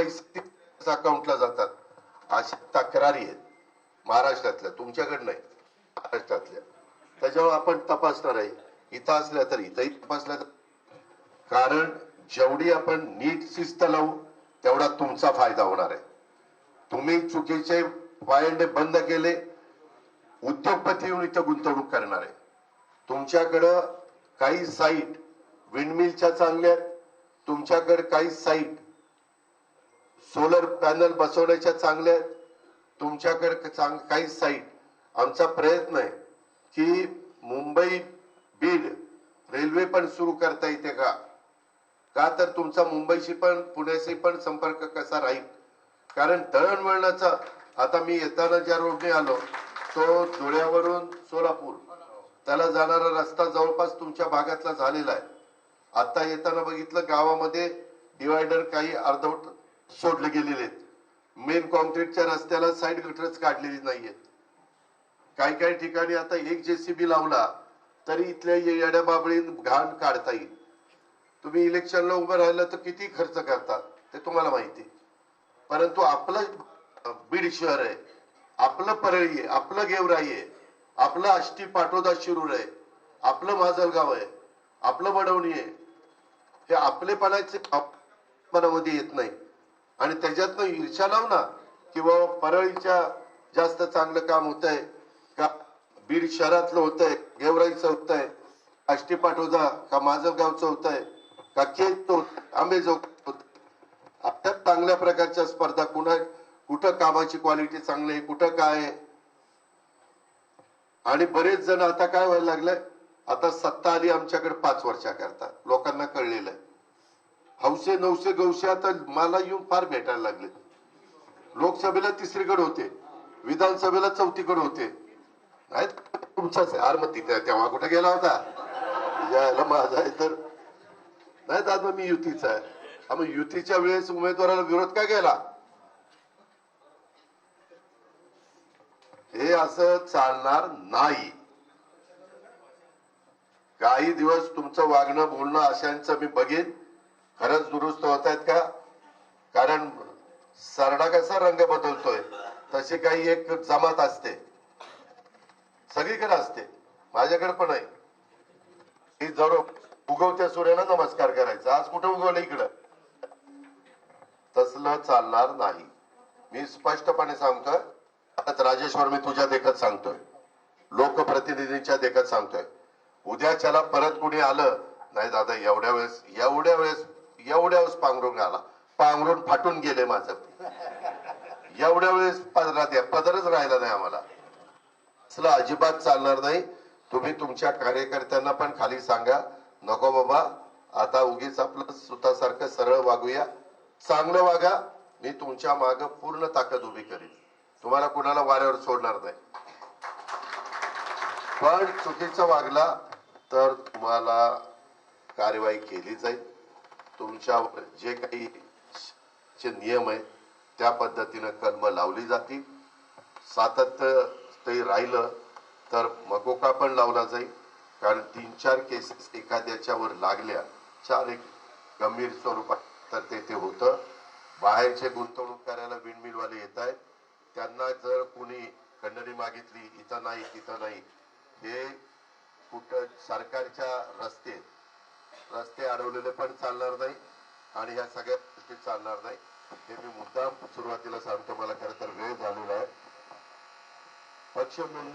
पैसे अकाउंटला जातात, अशा तक्रारी आहेत महाराष्ट्रातल्या, तुमच्याकडे नाही, महाराष्ट्रातल्या. त्याच्यावर आपण तपासणार आहे. इथं असल्या तर इथंही तपासल्या, कारण जेवढी आपण नीट शिस्त लावू तेवढा तुमचा फायदा होणार आहे. तुम्ही चुकीचे वायंडे बंद केले, उद्योगपती येऊन इथं गुंतवणूक करणार आहे. तुमच्याकडं काही साईट विंडमिलच्या चांगल्या, तुमच्याकडे काही साईट सोलर पॅनल बसवण्याच्या चांगल्या, तुमच्याकडे काही साईट. आमचा प्रयत्न आहे की मुंबई बीड रेल्वे पण सुरू करता येते का, तर तुमचा मुंबईशी पण पुण्याशी पण संपर्क कसा राहील. कारण दळणवळणाचा, आता मी येताना ज्या रोडने आलो तो धुळ्यावरून सोलापूर त्याला जाणारा रस्ता जवळपास तुमच्या भागातला झालेला आहे. आता येताना बघितलं गावामध्ये डिवायडर काही अर्धवट सोडले गेलेले आहेत. मेन कॉन्क्रीटच्या रस्त्याला साईड गटरच काढलेली नाहीयेत. काही काही ठिकाणी आता एक जेसीबी लावला तरी इथल्या येड्या बाबळीत घाण काढता येईल. तुम्ही इलेक्शनला उभं राहिलं तर किती खर्च करतात ते तुम्हाला माहिती. परंतु आपलं बीड शहर आहे, आपलं परळी आहे, आपलं गेवराई आहे, आपलं आष्टी पाटोदा शिरूर आहे, आपलं माजलगाव आहे, आपलं वडवणी आहे. हे आपलेपणाचे मनामध्ये येत नाही आणि त्याच्यातनं ईर्ष्या लावू ना किंवा परळीच्या जास्त चांगलं काम होत आहे का, बीड शहरातलं होत आहे, गेवराईचं होत आहे, आष्टी पाटोदा का माजलगावचं होत आहे का, खेत आंबेजोगाई होत. आता चांगल्या प्रकारच्या स्पर्धा, कुठं कामाची क्वालिटी चांगली आहे, कुठं काय आहे. आणि बरेच जण आता काय व्हायला लागलंय, आता सत्ता आली आमच्याकडे 5 वर्षाकरता, लोकांना कळलेलं आहे. हौसे नवसे गौसे आता मला येऊन फार भेटायला लागले. लोकसभेला 3रीकडे होते, विधानसभेला 4थीकडे होते. नाही तुमचाच आरमती तेव्हा कुठे गेला होता, यायला माझा आहे तर नाही दादा मी युतीचा आहे. मग युतीच्या वेळेस उमेदवाराला विरोध का केला. हे असं चालणार नाही. काही दिवस तुमचं वागणं बोलणं अशांचं मी बघेन खरंच दुरुस्त होत आहेत का. कारण सरडा कसा रंग बदलतोय तशी काही एक जमात असते, सगळीकडे असते, माझ्याकडे पण आहे. ही जर उगवत्या सूर्याला नमस्कार करायचा, आज कुठं उगवलं इकडं, तसलं चालणार नाही. मी स्पष्टपणे सांगतोय. राजेश्वर मी तुझ्या देखत सांगतोय, लोकप्रतिनिधींच्या देखत सांगतोय. उद्याच्याला परत कुणी आलं नाही दादा, एवढ्या वेळेस पांघरून आला, पांघरून फाटून गेले माझं, एवढ्या वेळेस पदरच राहिला नाही आम्हाला, असलं अजिबात चालणार नाही. तुम्ही तुमच्या कार्यकर्त्यांना पण खाली सांगा, नको बाबा आता उगीच आपलं स्वतःसारखं सरळ वागूया, चांगलं वागा. मी तुमच्या मागे पूर्ण ताकद उभी करीन, तुम्हाला कुणाला वाऱ्यावर सोडणार नाही. पण चुकीचं वागला तर तुम्हाला कार्यवाही केली जाईल. तुमच्यावर जे काही नियम आहेत त्या पद्धतीने कलम लावली जातील. सातत्य ते राहिलं तर मकोका पण लावला जाईल. कारण 3-4 केसेस एखाद्याच्यावर लागल्या, 4 एक गंभीर स्वरूपात, तर ते होतं. बाहेरचे गुंतवणूक करायला विंडमिलवाले येत आहेत, त्यांना जर कोणी खंडणी मागितली इथं नाही तिथं नाही, हे कुठं सरकारच्या रस्ते अडवलेले पण चालणार नाही आणि ह्या सगळ्या गोष्टी चालणार नाही. हे मी मुद्दाम सुरुवातीला सांगतो. मला खरं तर वेळ झालेला आहे. पक्ष